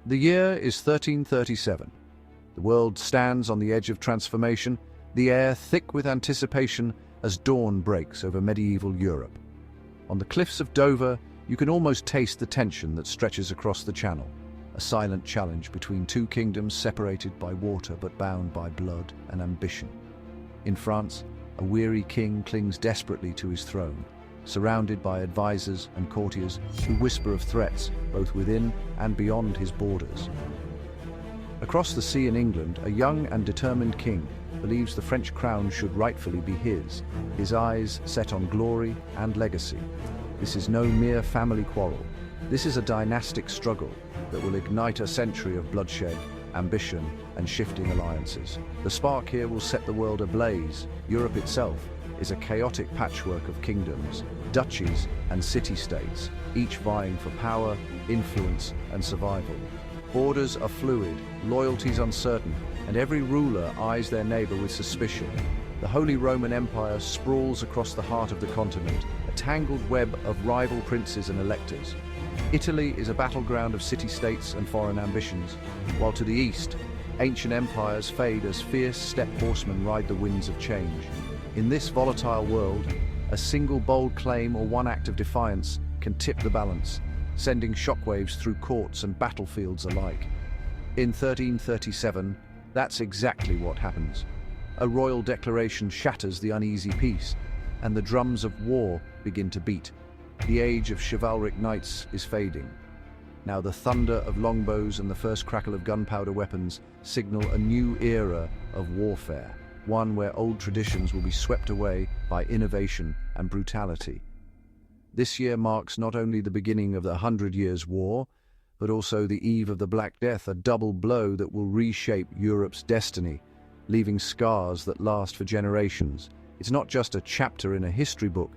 The year is 1337. The world stands on the edge of transformation, the air thick with anticipation as dawn breaks over medieval Europe. On the cliffs of Dover, you can almost taste the tension that stretches across the Channel, a silent challenge between two kingdoms separated by water but bound by blood and ambition. In France, a weary king clings desperately to his throne, surrounded by advisors and courtiers who whisper of threats both within and beyond his borders. Across the sea in England, a young and determined king believes the French crown should rightfully be his eyes set on glory and legacy. This is no mere family quarrel. This is a dynastic struggle that will ignite a century of bloodshed, ambition, and shifting alliances. The spark here will set the world ablaze. Europe itself is a chaotic patchwork of kingdoms, duchies, and city-states, each vying for power, influence, and survival. Borders are fluid, loyalties uncertain, and every ruler eyes their neighbor with suspicion. The Holy Roman Empire sprawls across the heart of the continent, a tangled web of rival princes and electors. Italy is a battleground of city-states and foreign ambitions, while to the east, ancient empires fade as fierce steppe horsemen ride the winds of change. In this volatile world, a single bold claim or one act of defiance can tip the balance, sending shockwaves through courts and battlefields alike. In 1337, that's exactly what happens. A royal declaration shatters the uneasy peace, and the drums of war begin to beat. The age of chivalric knights is fading. Now the thunder of longbows and the first crackle of gunpowder weapons signal a new era of warfare, one where old traditions will be swept away by innovation and brutality. This year marks not only the beginning of the 100 Years' War, but also the eve of the Black Death, a double blow that will reshape Europe's destiny, leaving scars that last for generations. It's not just a chapter in a history book,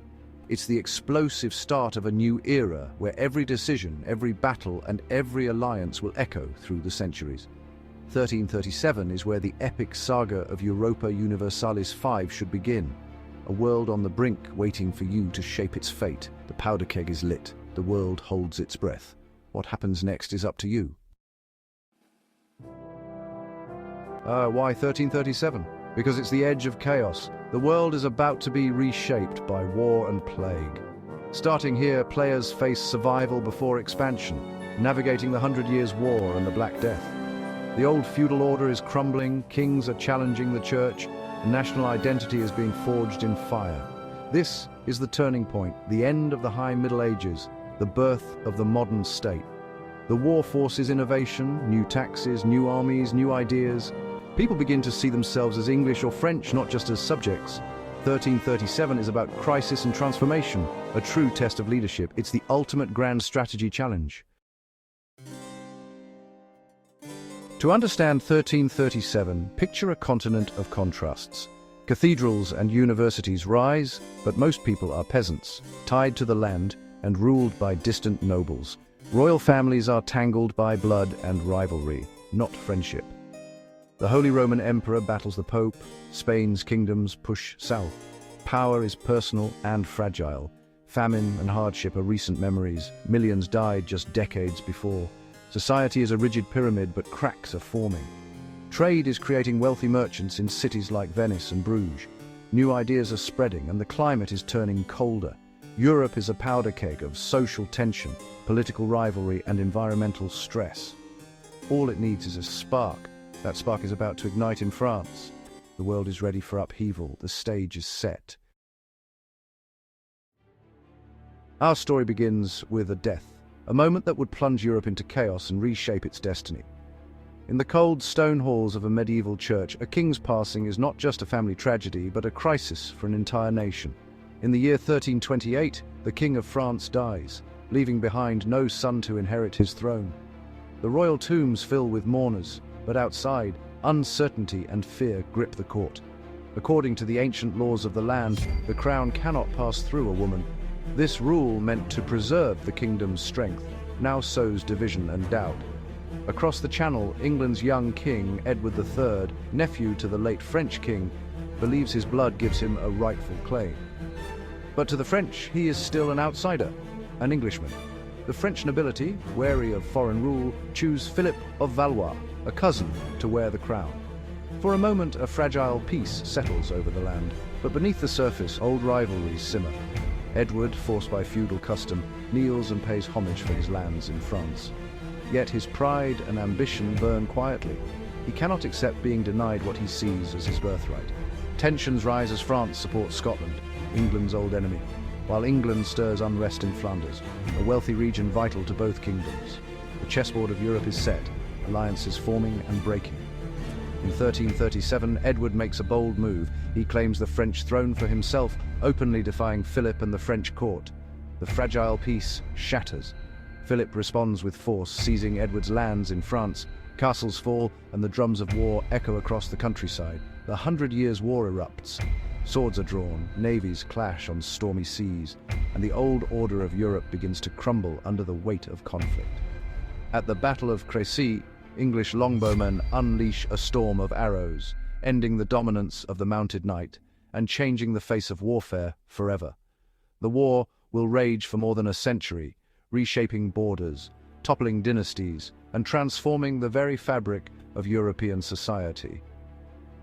it's the explosive start of a new era where every decision, every battle, and every alliance will echo through the centuries. 1337 is where the epic saga of Europa Universalis V should begin. A world on the brink waiting for you to shape its fate. The powder keg is lit. The world holds its breath. What happens next is up to you. Why 1337? Because it's the edge of chaos. The world is about to be reshaped by war and plague. Starting here, players face survival before expansion, navigating the 100 Years' War and the Black Death. The old feudal order is crumbling, kings are challenging the church, and national identity is being forged in fire. This is the turning point, the end of the High Middle Ages, the birth of the modern state. The war forces innovation, new taxes, new armies, new ideas. People begin to see themselves as English or French, not just as subjects. 1337 is about crisis and transformation, a true test of leadership. It's the ultimate grand strategy challenge. To understand 1337, picture a continent of contrasts. Cathedrals and universities rise, but most people are peasants, tied to the land and ruled by distant nobles. Royal families are tangled by blood and rivalry, not friendship. The Holy Roman Emperor battles the Pope, Spain's kingdoms push south. Power is personal and fragile. Famine and hardship are recent memories. Millions died just decades before. Society is a rigid pyramid, but cracks are forming. Trade is creating wealthy merchants in cities like Venice and Bruges. New ideas are spreading, and the climate is turning colder. Europe is a powder keg of social tension, political rivalry, and environmental stress. All it needs is a spark. That spark is about to ignite in France. The world is ready for upheaval. The stage is set. Our story begins with a death, a moment that would plunge Europe into chaos and reshape its destiny. In the cold stone halls of a medieval church, a king's passing is not just a family tragedy, but a crisis for an entire nation. In the year 1328, the King of France dies, leaving behind no son to inherit his throne. The royal tombs fill with mourners, but outside, uncertainty and fear grip the court. According to the ancient laws of the land, the crown cannot pass through a woman. This rule, meant to preserve the kingdom's strength, now sows division and doubt. Across the Channel, England's young king, Edward III, nephew to the late French king, believes his blood gives him a rightful claim. But to the French, he is still an outsider, an Englishman. The French nobility, wary of foreign rule, choose Philip of Valois, a cousin, to wear the crown. For a moment, a fragile peace settles over the land, but beneath the surface, old rivalries simmer. Edward, forced by feudal custom, kneels and pays homage for his lands in France. Yet his pride and ambition burn quietly. He cannot accept being denied what he sees as his birthright. Tensions rise as France supports Scotland, England's old enemy, while England stirs unrest in Flanders, a wealthy region vital to both kingdoms. The chessboard of Europe is set, alliances forming and breaking. In 1337, Edward makes a bold move. He claims the French throne for himself, openly defying Philip and the French court. The fragile peace shatters. Philip responds with force, seizing Edward's lands in France. Castles fall, and the drums of war echo across the countryside. The 100 Years' War erupts. Swords are drawn, navies clash on stormy seas, and the old order of Europe begins to crumble under the weight of conflict. At the Battle of Crécy, English longbowmen unleash a storm of arrows, ending the dominance of the mounted knight and changing the face of warfare forever. The war will rage for more than a century, reshaping borders, toppling dynasties, and transforming the very fabric of European society.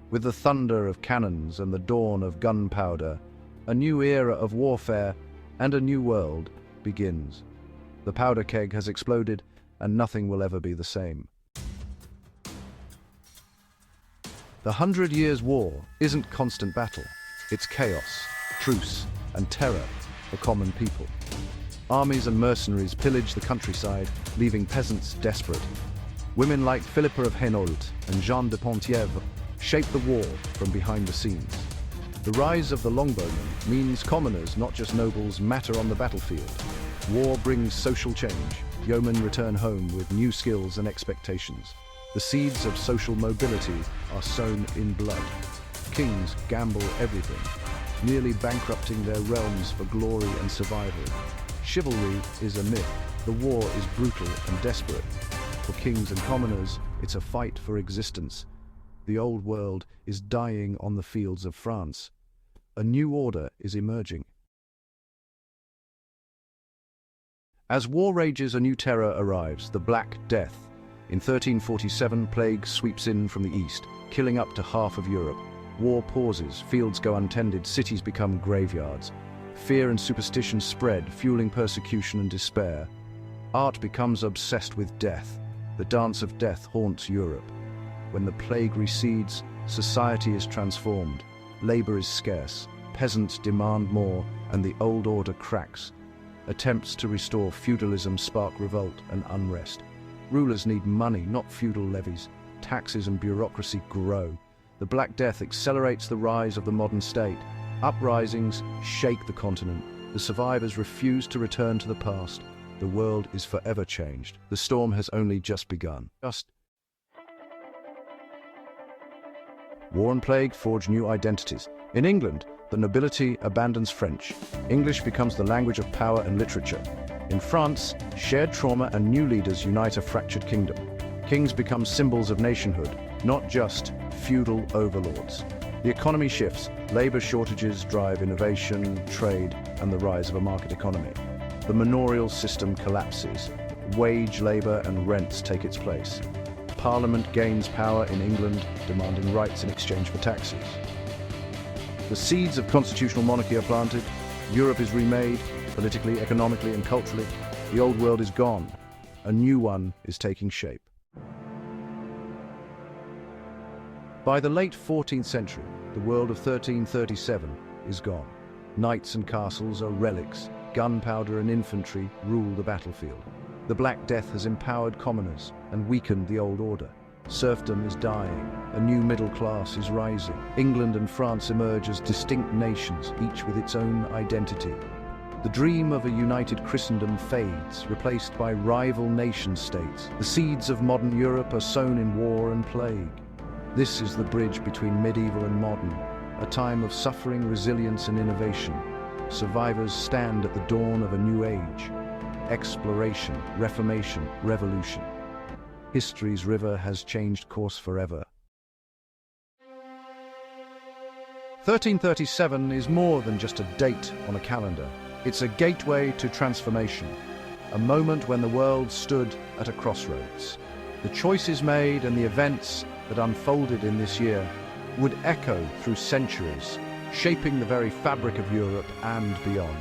With the thunder of cannons and the dawn of gunpowder, a new era of warfare and a new world begins. The powder keg has exploded, and nothing will ever be the same. The 100 Years' War isn't constant battle. It's chaos, truce, and terror for common people. Armies and mercenaries pillage the countryside, leaving peasants desperate. Women like Philippa of Hainault and Jeanne de Penthièvre shape the war from behind the scenes. The rise of the longbowmen means commoners, not just nobles, matter on the battlefield. War brings social change. Yeomen return home with new skills and expectations. The seeds of social mobility are sown in blood. Kings gamble everything, nearly bankrupting their realms for glory and survival. Chivalry is a myth. The war is brutal and desperate. For kings and commoners, it's a fight for existence. The old world is dying on the fields of France. A new order is emerging. As war rages, a new terror arrives, the Black Death. In 1347, plague sweeps in from the east, killing up to half of Europe. War pauses, fields go untended, cities become graveyards. Fear and superstition spread, fueling persecution and despair. Art becomes obsessed with death. The dance of death haunts Europe. When the plague recedes, society is transformed. Labor is scarce, peasants demand more, and the old order cracks. Attempts to restore feudalism spark revolt and unrest. Rulers need money, not feudal levies. Taxes and bureaucracy grow. The Black Death accelerates the rise of the modern state. Uprisings shake the continent. The survivors refuse to return to the past. The world is forever changed. The storm has only just begun. War and plague forge new identities. In England, the nobility abandons French. English becomes the language of power and literature. In France, shared trauma and new leaders unite a fractured kingdom. Kings become symbols of nationhood, not just feudal overlords. The economy shifts. Labor shortages drive innovation, trade, and the rise of a market economy. The manorial system collapses. Wage labor and rents take its place. Parliament gains power in England, demanding rights in exchange for taxes. The seeds of constitutional monarchy are planted. Europe is remade, politically, economically, and culturally. The old world is gone. A new one is taking shape. By the late 14th century, the world of 1337 is gone. Knights and castles are relics. Gunpowder and infantry rule the battlefield. The Black Death has empowered commoners and weakened the old order. Serfdom is dying. A new middle class is rising. England and France emerge as distinct nations, each with its own identity. The dream of a united Christendom fades, replaced by rival nation-states. The seeds of modern Europe are sown in war and plague. This is the bridge between medieval and modern, a time of suffering, resilience, and innovation. Survivors stand at the dawn of a new age. Exploration, reformation, revolution. History's river has changed course forever. 1337 is more than just a date on a calendar. It's a gateway to transformation. a moment when the world stood at a crossroads. The choices made and the events that unfolded in this year would echo through centuries, shaping the very fabric of Europe and beyond.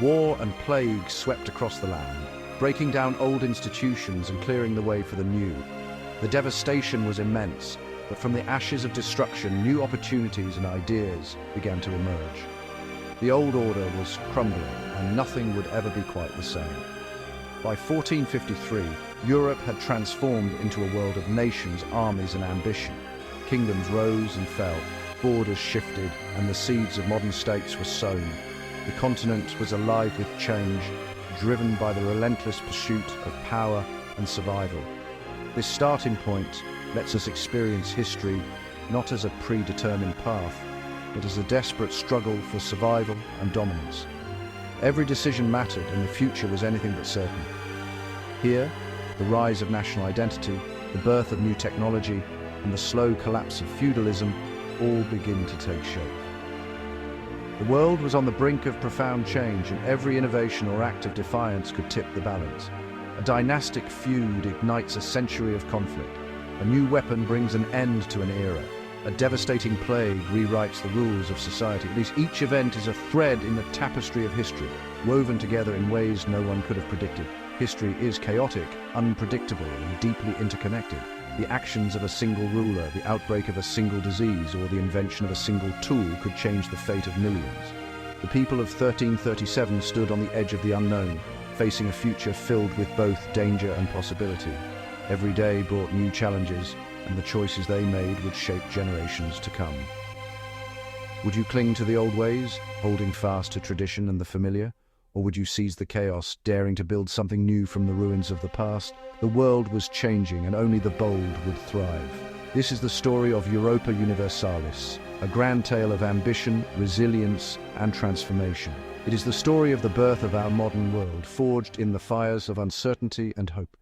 War and plague swept across the land, breaking down old institutions and clearing the way for the new. The devastation was immense, but from the ashes of destruction, new opportunities and ideas began to emerge. The old order was crumbling, and nothing would ever be quite the same. By 1453, Europe had transformed into a world of nations, armies, and ambition. Kingdoms rose and fell, borders shifted, and the seeds of modern states were sown. The continent was alive with change, driven by the relentless pursuit of power and survival. This starting point lets us experience history not as a predetermined path, but as a desperate struggle for survival and dominance. Every decision mattered, and the future was anything but certain. Here, the rise of national identity, the birth of new technology, and the slow collapse of feudalism all begin to take shape. The world was on the brink of profound change, and every innovation or act of defiance could tip the balance. A dynastic feud ignites a century of conflict. A new weapon brings an end to an era. A devastating plague rewrites the rules of society. At least each event is a thread in the tapestry of history, woven together in ways no one could have predicted. History is chaotic, unpredictable, and deeply interconnected. The actions of a single ruler, the outbreak of a single disease, or the invention of a single tool could change the fate of millions. The people of 1337 stood on the edge of the unknown, facing a future filled with both danger and possibility. Every day brought new challenges, and the choices they made would shape generations to come. Would you cling to the old ways, holding fast to tradition and the familiar? Or would you seize the chaos, daring to build something new from the ruins of the past? The world was changing, and only the bold would thrive. This is the story of Europa Universalis, a grand tale of ambition, resilience, and transformation. It is the story of the birth of our modern world, forged in the fires of uncertainty and hope.